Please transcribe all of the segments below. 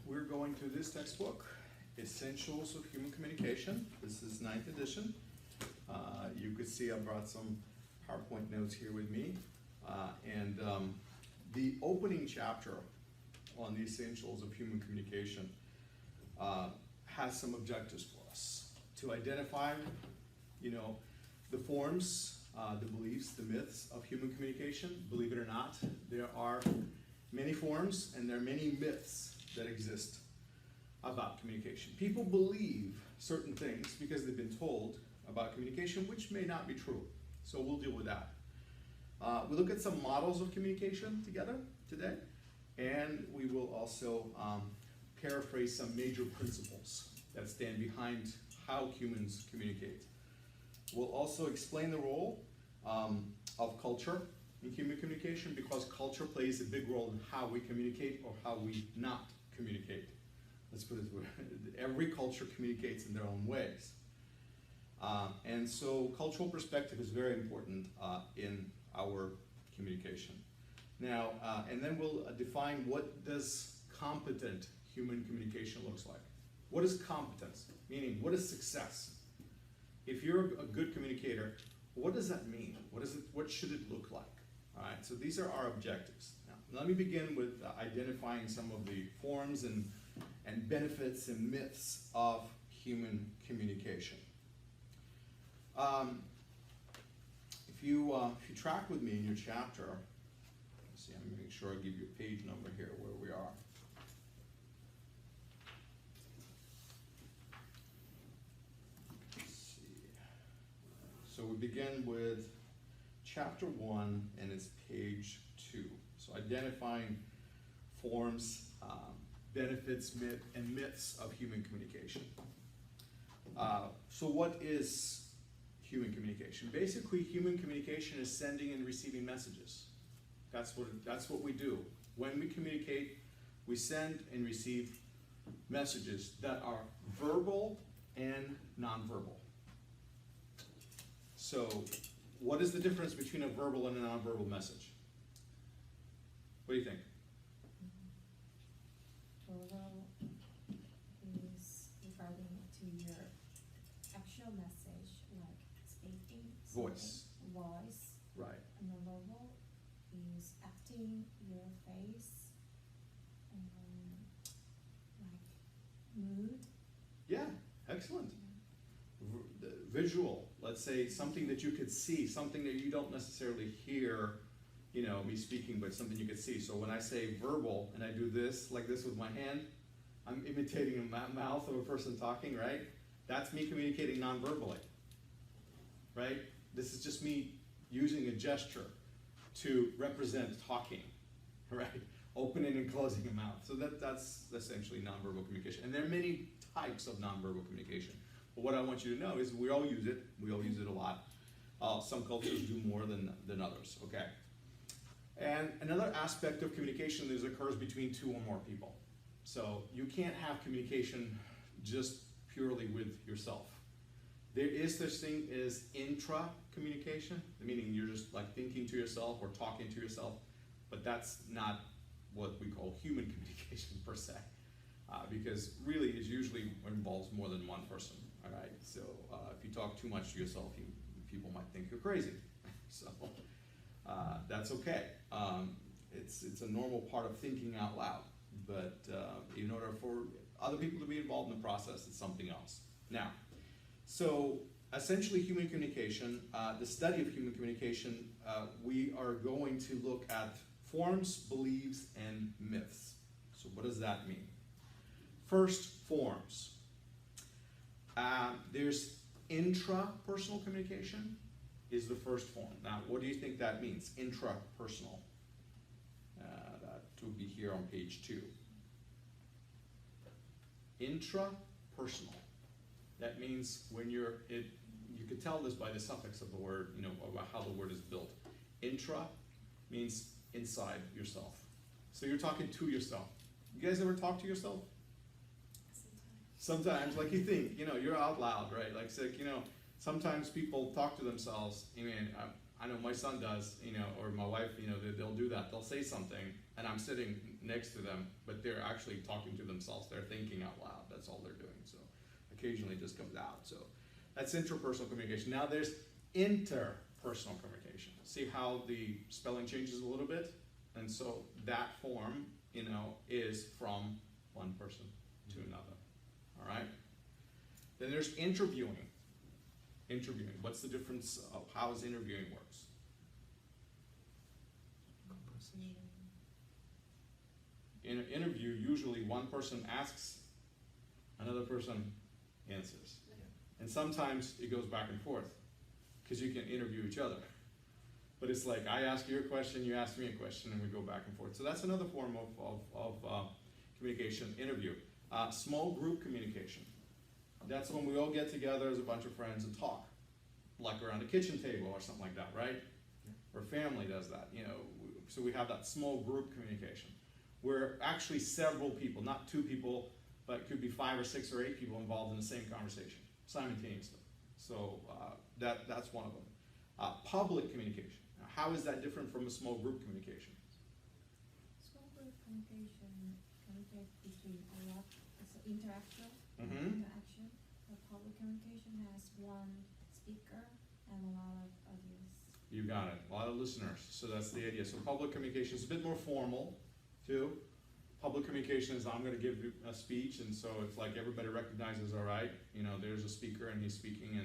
we're going through this textbook, Essentials of Human Communication. This is 9th edition. You could see I brought some PowerPoint notes here with me. The opening chapter on the Essentials of Human Communication has some objectives for us to identify, the forms, the beliefs, the myths of human communication. Believe it or not, there are many forms and there are many myths that exist about communication. People believe certain things because they've been told about communication, which may not be true. So we'll deal with that. We look at some models of communication together today, and we will also paraphrase some major principles that stand behind how humans communicate. We'll also explain the role of culture in human communication, because culture plays a big role in how we communicate or how we not communicate. Let's put it this way, every culture communicates in their own ways. And so cultural perspective is very important in our communication. Now, and then we'll define what does competent human communication looks like. What is competence? Meaning, what is success? If you're a good communicator, what does that mean? What should it look like? All right, so these are our objectives. Now, let me begin with identifying some of the forms and benefits and myths of human communication. If you track with me in your chapter, let's see, I'm going to make sure I give you a page number here where we are. Let's see. So we begin with chapter 1, and it's page 2. So identifying forms, benefits, and myths of human communication. So what is human communication? Basically, human communication is sending and receiving messages. That's what we do. When we communicate, we send and receive messages that are verbal and nonverbal. So, what is the difference between a verbal and a nonverbal message? What do you think? Verbal is regarding to your actual message, like speaking. Voice. Voice. Right. And the verbal is acting, your face, like mood. Yeah, excellent. Visual, let's say something that you could see, something that you don't necessarily hear, me speaking, but something you could see. So when I say verbal and I do this, like this with my hand, I'm imitating the mouth of a person talking, right? That's me communicating non-verbally, right? This is just me using a gesture to represent talking, right? Opening and closing a mouth. So that's essentially nonverbal communication. And there are many types of nonverbal communication. But what I want you to know is we all use it. We all use it a lot. Some cultures do more than others, okay? And another aspect of communication that occurs between two or more people. So you can't have communication just purely with yourself. There is such thing as intra-communication, meaning you're just like thinking to yourself or talking to yourself, but that's not what we call human communication per se, because really it usually involves more than one person, all right? So if you talk too much to yourself, people might think you're crazy. So that's okay. It's a normal part of thinking out loud, but in order for other people to be involved in the process, it's something else. Now, so essentially human communication, the study of human communication, we are going to look at forms, beliefs, and myths. So what does that mean? First, forms. There's intrapersonal communication is the first form. Now, what do you think that means, intrapersonal? That would be here on page 2. Intrapersonal. That means when you could tell this by the suffix of the word, about how the word is built. Intra means inside yourself. So you're talking to yourself. You guys ever talk to yourself? Sometimes, like you think, you're out loud, right? Like, sometimes people talk to themselves. I know my son does, or my wife, they'll do that. They'll say something, and I'm sitting next to them, but they're actually talking to themselves. They're thinking out loud. That's all they're doing. So occasionally it just comes out. So that's interpersonal communication. Now there's interpersonal communication. See how the spelling changes a little bit? And so that form, you know, is from one person to another. All right? Then there's interviewing. Interviewing. What's the difference of how is interviewing works? In an interview, usually one person asks, another person answers. And sometimes it goes back and forth, because you can interview each other. But it's like, I ask you a question, you ask me a question, and we go back and forth. So that's another form of communication, interview. Small group communication. That's when we all get together as a bunch of friends and talk, like around a kitchen table or something like that, right? Or family does that, you know. So we have that small group communication, where actually several people, not two people, but it could be 5 or 6 or 8 people involved in the same conversation simultaneously. So that's one of them. Public communication. Now, how is that different from a small group communication? Small group communication communicate between a lot, it's interaction. Mm-hmm. Interaction. But public communication has one speaker and a lot of audience. You got it. A lot of listeners. So that's the idea. So public communication is a bit more formal, too. Public communication is I'm going to give you a speech, and so it's like everybody recognizes, all right, you know, there's a speaker and he's speaking,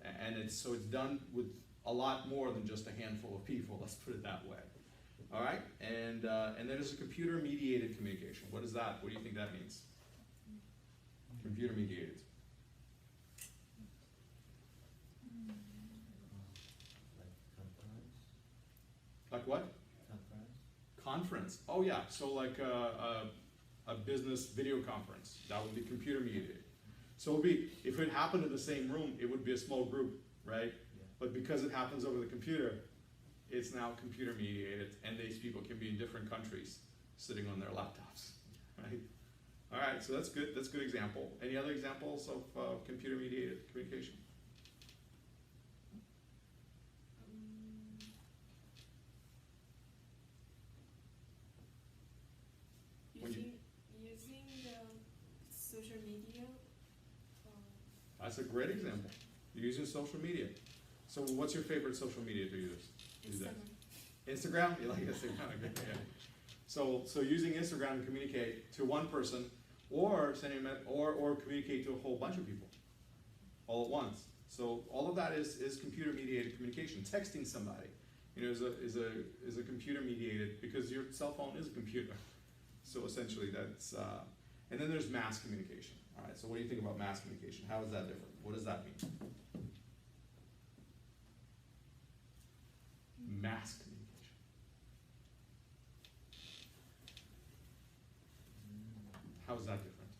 and it's done with a lot more than just a handful of people. Let's put it that way. All right, and then there's a computer-mediated communication. What is that? What do you think that means? Computer-mediated. Like what? Conference. Oh yeah, so like a business video conference. That would be computer mediated. So it would be, if it happened in the same room, it would be a small group, right? Yeah. But because it happens over the computer, it's now computer mediated, and these people can be in different countries sitting on their laptops, right? All right, so that's good. That's a good example. Any other examples of computer mediated communication? Using the social media. That's a great example. You're using social media. So what's your favorite social media to use? Instagram? You like Instagram? Okay, yeah. So using Instagram to communicate to one person, or sending or communicate to a whole bunch of people all at once. So all of that is computer mediated communication. Texting somebody, you know, is a computer mediated, because your cell phone is a computer. So essentially that's, and then there's mass communication. All right, so what do you think about mass communication? How is that different? What does that mean? Mass communication. How is that different?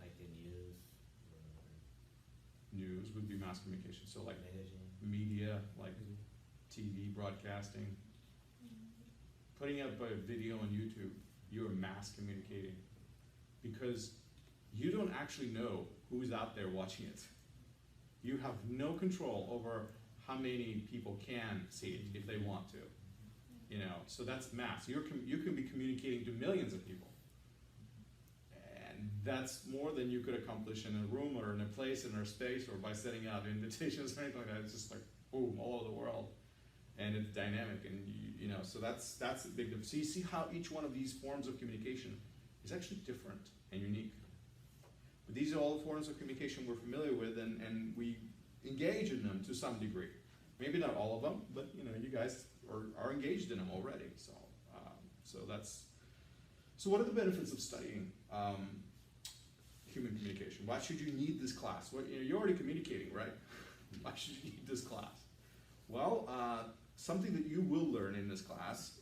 Like the news. News would be mass communication. So like Magazine. media, like TV broadcasting. Putting up a video on YouTube, you're mass communicating, because you don't actually know who's out there watching it. You have no control over how many people can see it if they want to. You know, so that's mass. You can be communicating to millions of people, and that's more than you could accomplish in a room or in a place in a space, or by sending out invitations or anything like that. It's just like boom, all over the world, and it's dynamic, and you know, so that's a big difference. So you see how each one of these forms of communication is actually different and unique. But these are all the forms of communication we're familiar with, and we engage in them to some degree. Maybe not all of them, but you know, you guys are engaged in them already. So, so what are the benefits of studying human communication? Why should you need this class? Well, you know, you're already communicating, right? Why should you need this class? Well, something that you will learn in this class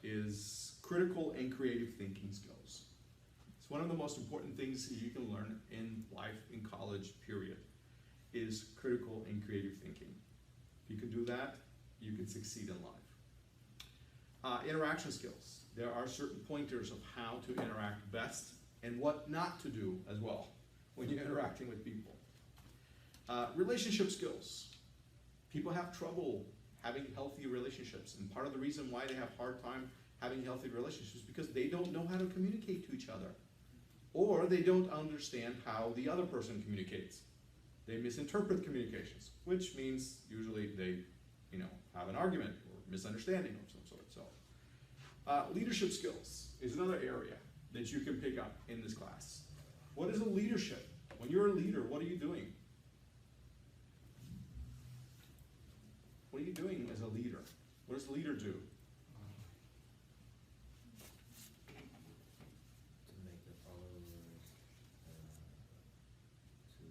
is critical and creative thinking skills. It's one of the most important things that you can learn in life, in college, period, is critical and creative thinking. If you can do that, you can succeed in life. Interaction skills. There are certain pointers of how to interact best and what not to do as well when you're interacting with people. Relationship skills. People have trouble having healthy relationships, and part of the reason why they have a hard time having healthy relationships because they don't know how to communicate to each other. Or they don't understand how the other person communicates. They misinterpret communications, which means usually they, have an argument or misunderstanding of some sort. So, leadership skills is another area that you can pick up in this class. What is a leadership? When you're a leader, what are you doing? What are you doing as a leader? What does a leader do? To make the followers to do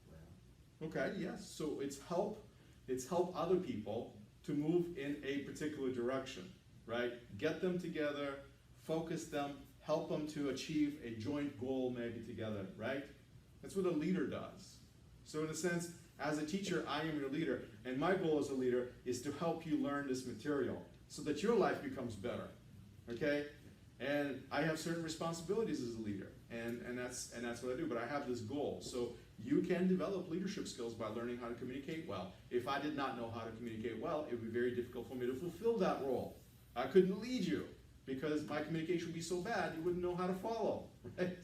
well. Okay, yes. So it's help other people to move in a particular direction, right? Get them together, focus them, help them to achieve a joint goal maybe together, right? That's what a leader does. So in a sense, as a teacher, I am your leader, and my goal as a leader is to help you learn this material so that your life becomes better, okay? And I have certain responsibilities as a leader, and that's what I do, but I have this goal. So you can develop leadership skills by learning how to communicate well. If I did not know how to communicate well, it would be very difficult for me to fulfill that role. I couldn't lead you because my communication would be so bad you wouldn't know how to follow, right?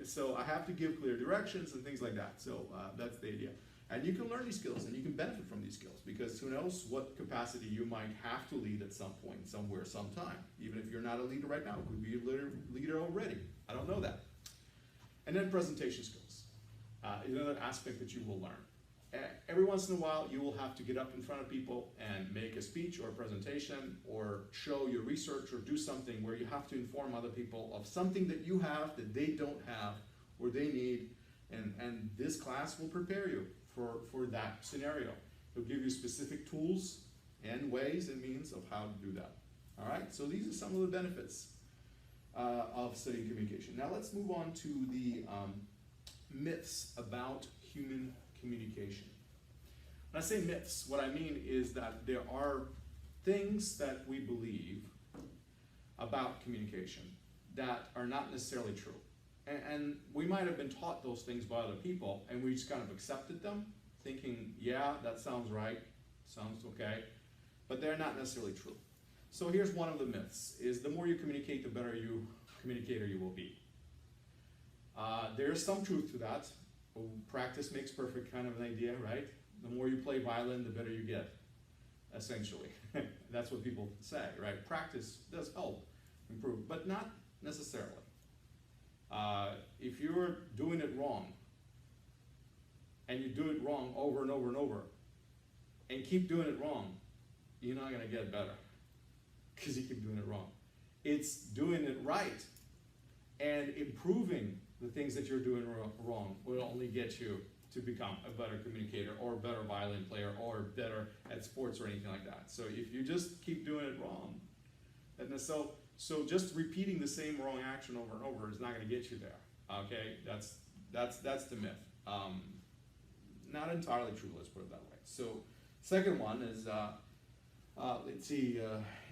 So I have to give clear directions and things like that. So that's the idea. And you can learn these skills and you can benefit from these skills because who knows what capacity you might have to lead at some point, somewhere, sometime. Even if you're not a leader right now, it could be a leader already. I don't know that. And then presentation skills is another aspect that you will learn. Every once in a while, you will have to get up in front of people and make a speech or a presentation or show your research or do something where you have to inform other people of something that you have that they don't have or they need. And this class will prepare you for that scenario. It'll give you specific tools and ways and means of how to do that. All right, so these are some of the benefits of studying communication. Now let's move on to the myths about human communication. When I say myths, what I mean is that there are things that we believe about communication that are not necessarily true. And we might have been taught those things by other people, and we just kind of accepted them, thinking, yeah, that sounds right, sounds okay, but they're not necessarily true. So here's one of the myths, is the more you communicate, the better communicator you will be. There is some truth to that. Practice makes perfect kind of an idea, right? The more you play violin, the better you get, essentially. That's what people say, right? Practice does help improve, but not necessarily. If you're doing it wrong, and you do it wrong over and over and over, and keep doing it wrong, you're not gonna get better, because you keep doing it wrong. It's doing it right, and improving the things that you're doing wrong will only get you to become a better communicator, or a better violin player, or better at sports or anything like that. So if you just keep doing it wrong, and so just repeating the same wrong action over and over is not going to get you there. Okay, that's the myth. Not entirely true. Let's put it that way. So, second one is let's see.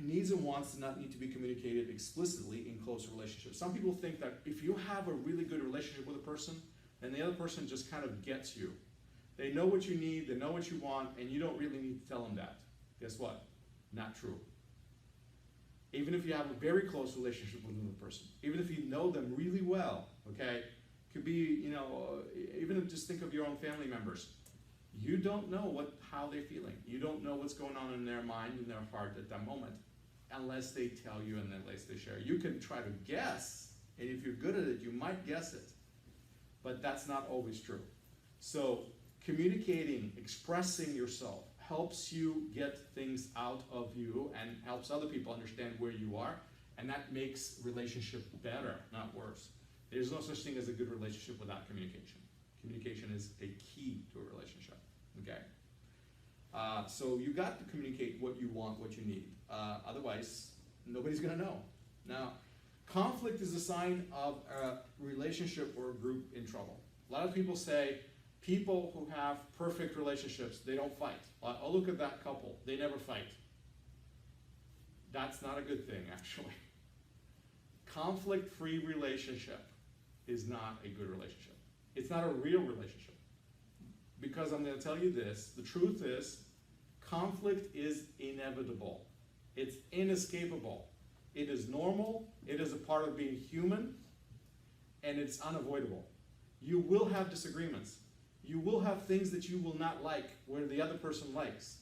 Needs and wants do not need to be communicated explicitly in close relationships. Some people think that if you have a really good relationship with a person, then the other person just kind of gets you. They know what you need. They know what you want, and you don't really need to tell them that. Guess what? Not true. Even if you have a very close relationship with another person, even if you know them really well, okay, could be, even if just think of your own family members. You don't know how they're feeling. You don't know what's going on in their mind and their heart at that moment, unless they tell you and unless they share. You can try to guess, and if you're good at it, you might guess it, but that's not always true. So communicating, expressing yourself, helps you get things out of you and helps other people understand where you are, and that makes relationship better, not worse. There's no such thing as a good relationship without communication. Communication is a key to a relationship, okay? So you got to communicate what you want, what you need. Otherwise, nobody's gonna know. Now, conflict is a sign of a relationship or a group in trouble. A lot of people say, people who have perfect relationships, they don't fight. Oh, look at that couple, they never fight. That's not a good thing, actually. Conflict-free relationship is not a good relationship. It's not a real relationship. Because I'm going to tell you this, the truth is, conflict is inevitable. It's inescapable. It is normal, it is a part of being human, and it's unavoidable. You will have disagreements. You will have things that you will not like where the other person likes.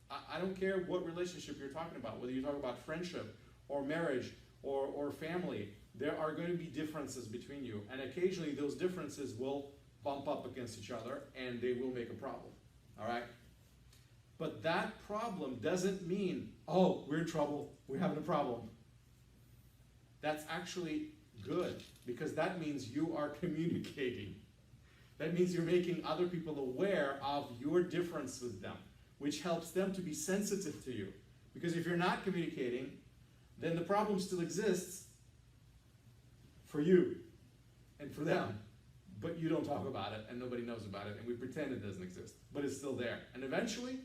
I don't care what relationship you're talking about, whether you talk about friendship or marriage or family, there are going to be differences between you, and occasionally those differences will bump up against each other and they will make a problem, all right? But that problem doesn't mean, oh, we're in trouble, we're having a problem. That's actually good, because that means you are communicating. That means you're making other people aware of your difference with them, which helps them to be sensitive to you. Because if you're not communicating, then the problem still exists for you and for them, but you don't talk about it and nobody knows about it and we pretend it doesn't exist, but it's still there. And eventually,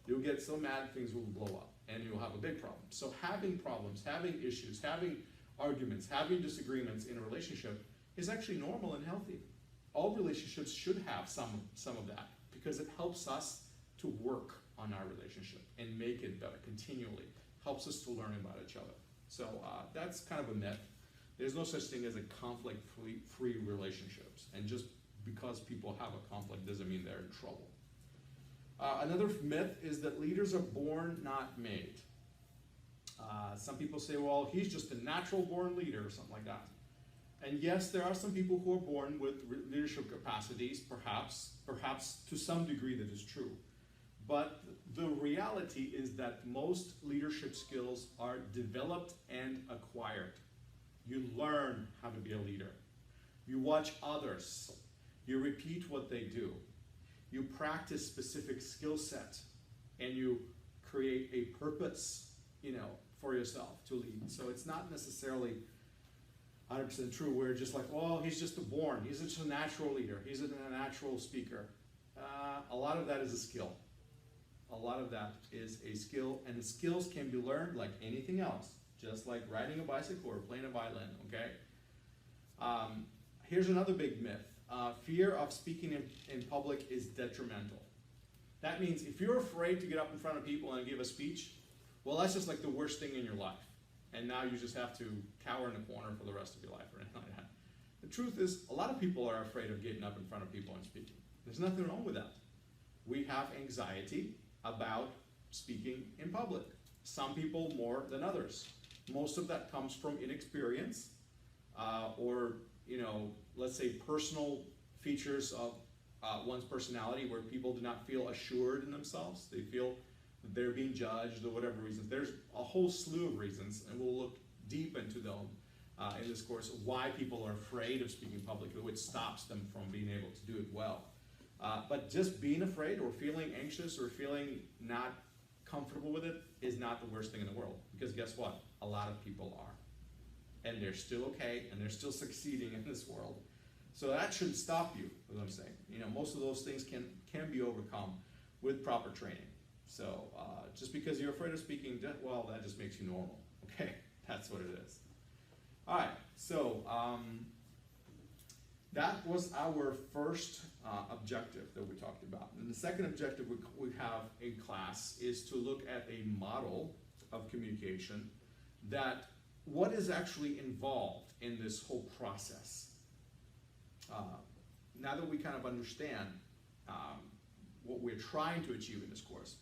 you'll get so mad things will blow up and you'll have a big problem. So having problems, having issues, having arguments, having disagreements in a relationship is actually normal and healthy. All relationships should have some of that, because it helps us to work on our relationship and make it better continually. Helps us to learn about each other. So that's kind of a myth. There's no such thing as a conflict-free relationships. And just because people have a conflict doesn't mean they're in trouble. Another myth is that leaders are born, not made. Some people say, well, he's just a natural born leader or something like that. And yes, there are some people who are born with leadership capacities, perhaps to some degree that is true. But the reality is that most leadership skills are developed and acquired. You learn how to be a leader. You watch others. You repeat what they do. You practice specific skill set, and you create a purpose, for yourself to lead. So it's not necessarily 100% true. We're just like, well, he's just he's just a natural leader. He's a natural speaker. A lot of that is a skill. A lot of that is a skill, and the skills can be learned like anything else, just like riding a bicycle or playing a violin, okay? Here's another big myth. Fear of speaking in public is detrimental. That means if you're afraid to get up in front of people and give a speech, well, that's just like the worst thing in your life. And now you just have to cower in a corner for the rest of your life or anything like that. The truth is, a lot of people are afraid of getting up in front of people and speaking. There's nothing wrong with that. We have anxiety about speaking in public. Some people more than others. Most of that comes from inexperience or, let's say personal features of one's personality where people do not feel assured in themselves. They feel that they're being judged or whatever reasons. There's a whole slew of reasons, and we'll look deep into them in this course, why people are afraid of speaking publicly, which stops them from being able to do it well. But just being afraid or feeling anxious or feeling not comfortable with it is not the worst thing in the world. Because guess what? A lot of people are. And they're still okay, and they're still succeeding in this world. So that shouldn't stop you, is what I'm saying. Most of those things can be overcome with proper training. So just because you're afraid of speaking, well, that just makes you normal, okay? That's what it is. All right, so that was our first objective that we talked about. And the second objective we have in class is to look at a model of communication that what is actually involved in this whole process. Now that we kind of understand what we're trying to achieve in this course,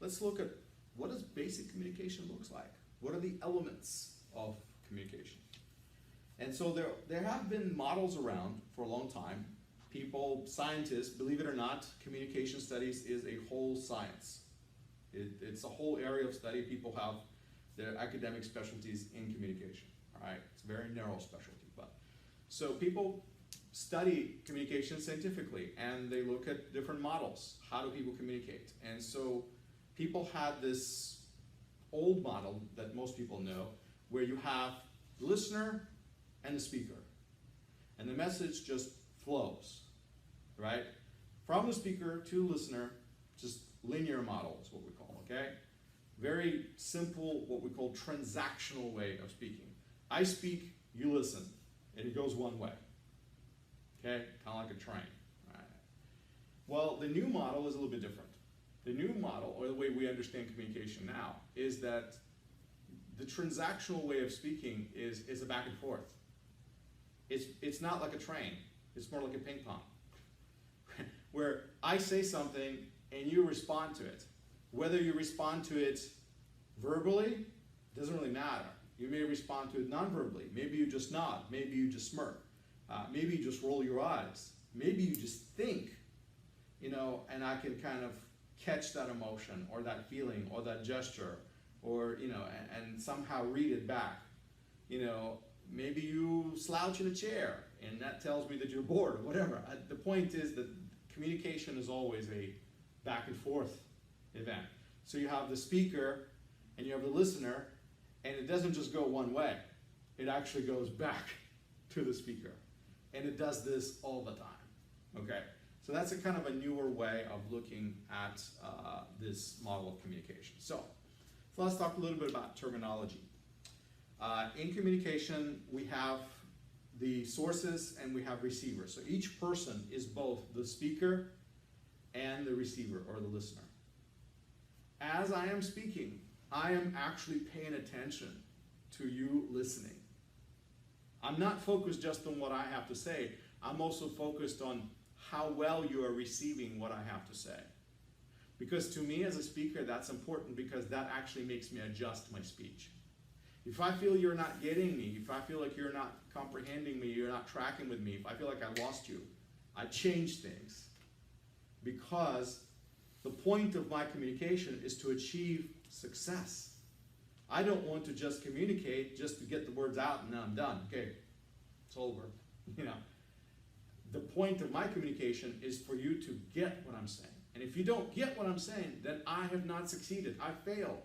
let's look at what does basic communication looks like. What are the elements of communication? And so there have been models around for a long time. Scientists, believe it or not, communication studies is a whole science. It's a whole area of study. People have their academic specialties in communication, all right? It's a very narrow specialty. So people study communication scientifically, and they look at different models. How do people communicate? And so people had this old model that most people know, where you have the listener and the speaker. And the message just flows, right? From the speaker to listener, just linear model is what we call, okay? Very simple, what we call transactional way of speaking. I speak, you listen, and it goes one way, okay? Kind of like a train, right? Well, the new model is a little bit different. The new model, or the way we understand communication now, is that the transactional way of speaking is a back and forth. It's not like a train. It's more like a ping pong, where I say something and you respond to it. Whether you respond to it verbally, doesn't really matter. You may respond to it non-verbally. Maybe you just nod. Maybe you just smirk. Maybe you just roll your eyes. Maybe you just think, you know, and I can kind of catch that emotion or that feeling or that gesture, or, you know, and somehow read it back. You know, maybe you slouch in a chair and that tells me that you're bored or whatever. The point is that communication is always a back and forth event. So you have the speaker and you have the listener, and it doesn't just go one way. It actually goes back to the speaker. And it does this all the time, okay? So that's a kind of a newer way of looking at this model of communication. So let's talk a little bit about terminology. In communication, we have the sources and we have receivers. So each person is both the speaker and the receiver or the listener. As I am speaking, I am actually paying attention to you listening. I'm not focused just on what I have to say. I'm also focused on how well you are receiving what I have to say. Because to me as a speaker, that's important, because that actually makes me adjust my speech. If I feel you're not getting me, if I feel like you're not comprehending me, you're not tracking with me, if I feel like I lost you, I change things. Because the point of my communication is to achieve success. I don't want to just communicate just to get the words out and then I'm done. Okay, it's over. You know, the point of my communication is for you to get what I'm saying. And if you don't get what I'm saying, then I have not succeeded. I failed.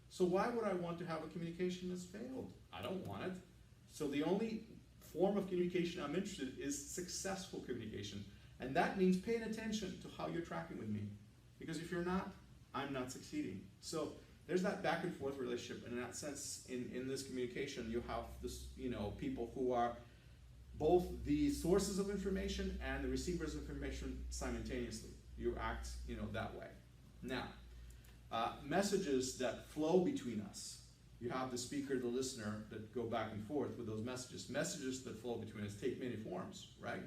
So why would I want to have a communication that's failed? I don't want it. So the only form of communication I'm interested in is successful communication. And that means paying attention to how you're tracking with me. Because if you're not, I'm not succeeding. So there's that back and forth relationship. And in that sense, in this communication, you have this, you know, people who are both the sources of information and the receivers of information simultaneously. You act, you know, that way. Now, messages that flow between us. You have the speaker, the listener that go back and forth with those messages. Messages that flow between us take many forms, right?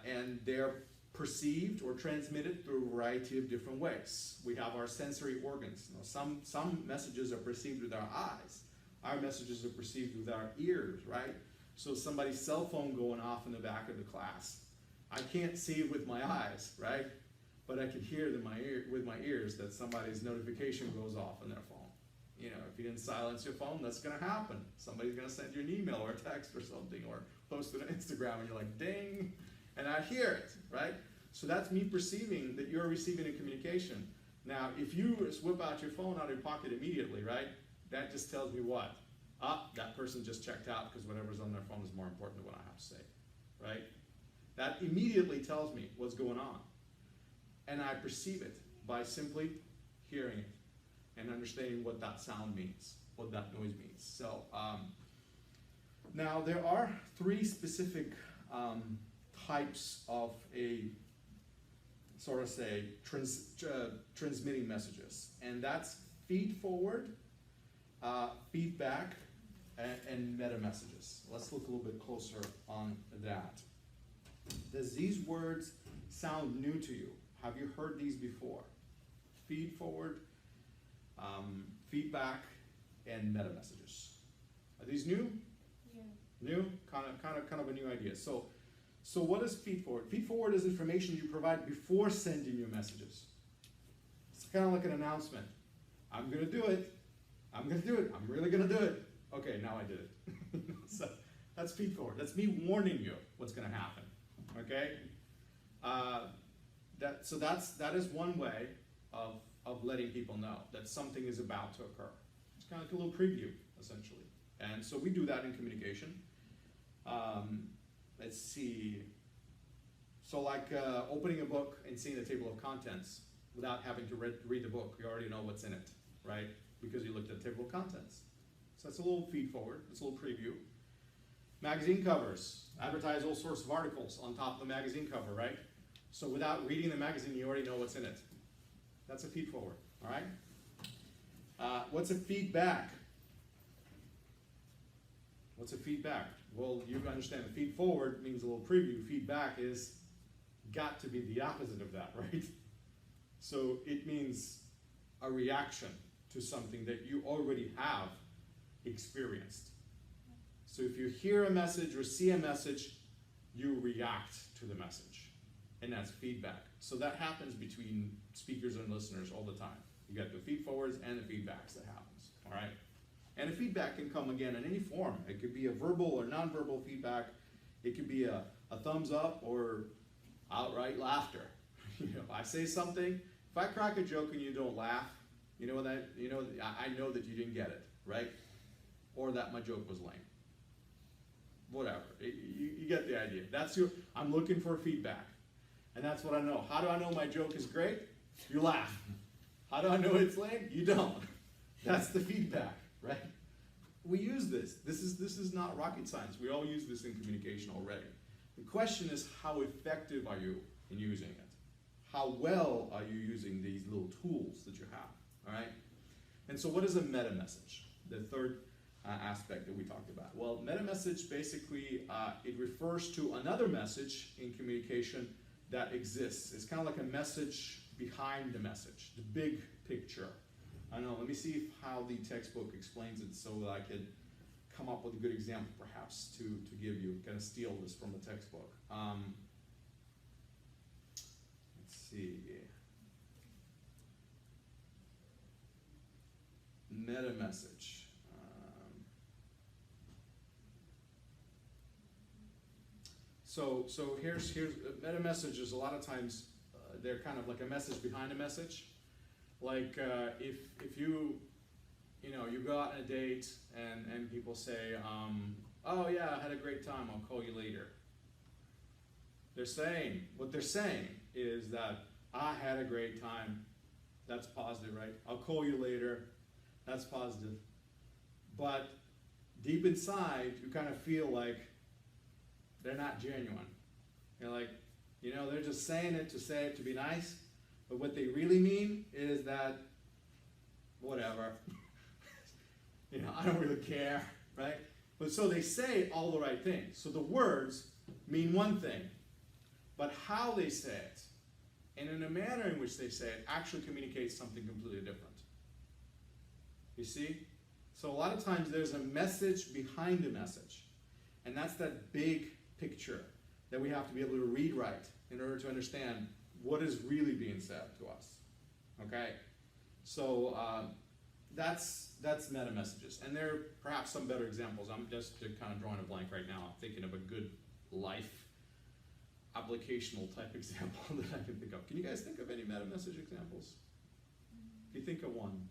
And they're perceived or transmitted through a variety of different ways. We have our sensory organs. You know, some messages are perceived with our eyes. Our messages are perceived with our ears, right? So somebody's cell phone going off in the back of the class. I can't see it with my eyes, right? But I can hear with my ears that somebody's notification goes off on their phone. You know, if you didn't silence your phone, that's gonna happen. Somebody's gonna send you an email or a text or something, or post it on Instagram and you're like, ding, and I hear it, right? So that's me perceiving that you're receiving a communication. Now, if you just whip out your phone out of your pocket immediately, right? That just tells me what? That person just checked out because whatever's on their phone is more important than what I have to say, right? That immediately tells me what's going on. And I perceive it by simply hearing it and understanding what that sound means, what that noise means. So now there are three specific types of a sort of say transmitting messages, and that's feed forward, feedback, and meta messages. Let's look a little bit closer on that. Does these words sound new to you? Have you heard these before? Feed forward, feedback, and meta messages. Are these new? Yeah. New? Kind of a new idea. So what is feed forward? Feed forward is information you provide before sending your messages. It's kind of like an announcement. I'm gonna do it. I'm gonna do it. I'm really gonna do it. Okay, now I did it. So that's feed forward. That's me warning you what's gonna happen. Okay? That is one way of letting people know that something is about to occur. It's kind of like a little preview, essentially. And so we do that in communication. Let's see. So like opening a book and seeing the table of contents without having to read the book. You already know what's in it, right? Because you looked at the table of contents. So that's a little feed forward. It's a little preview. Magazine covers. Advertise all sorts of articles on top of the magazine cover, right? So without reading the magazine, you already know what's in it. That's a feed forward, all right? What's a feedback? What's a feedback? Well, you understand the feed forward means a little preview. Feedback is got to be the opposite of that, right? So it means a reaction to something that you already have experienced. So if you hear a message or see a message, you react to the message. And that's feedback. So that happens between speakers and listeners all the time. You got the feed forwards and the feedbacks that happens, all right? And a feedback can come again in any form. It could be a verbal or nonverbal feedback. It could be a thumbs up or outright laughter. You know, I say something, if I crack a joke and you don't laugh, I know that you didn't get it, right? Or that my joke was lame. Whatever, you get the idea. I'm looking for feedback. And that's what I know. How do I know my joke is great? You laugh. How do I know it's lame? You don't. That's the feedback, right? We use this. This is not rocket science. We all use this in communication already. The question is, how effective are you in using it? How well are you using these little tools that you have, all right? And so what is a meta message? The third aspect that we talked about. Well, meta message basically, it refers to another message in communication that exists. It's kind of like a message behind the message, the big picture. I don't know, let me see how the textbook explains it so that I could come up with a good example perhaps to give you, kind of steal this from the textbook. Let's see. Meta message. So here's meta messages. A lot of times they're kind of like a message behind a message. Like if you go out on a date and people say, oh yeah, I had a great time, I'll call you later. What they're saying is that I had a great time. That's positive, right? I'll call you later. That's positive. But deep inside, you kind of feel like they're not genuine. You're like, they're just saying it to be nice, but what they really mean is that, whatever, I don't really care, right? But so they say all the right things. So the words mean one thing, but how they say it, and in the manner in which they say it, actually communicates something completely different. You see? So a lot of times there's a message behind the message, and that's that big picture that we have to be able to read right in order to understand what is really being said to us. Okay? So that's meta messages. And there are perhaps some better examples. I'm just kind of drawing a blank right now. I'm thinking of a good life applicational type example that I can think of. Can you guys think of any meta message examples? If you think of one.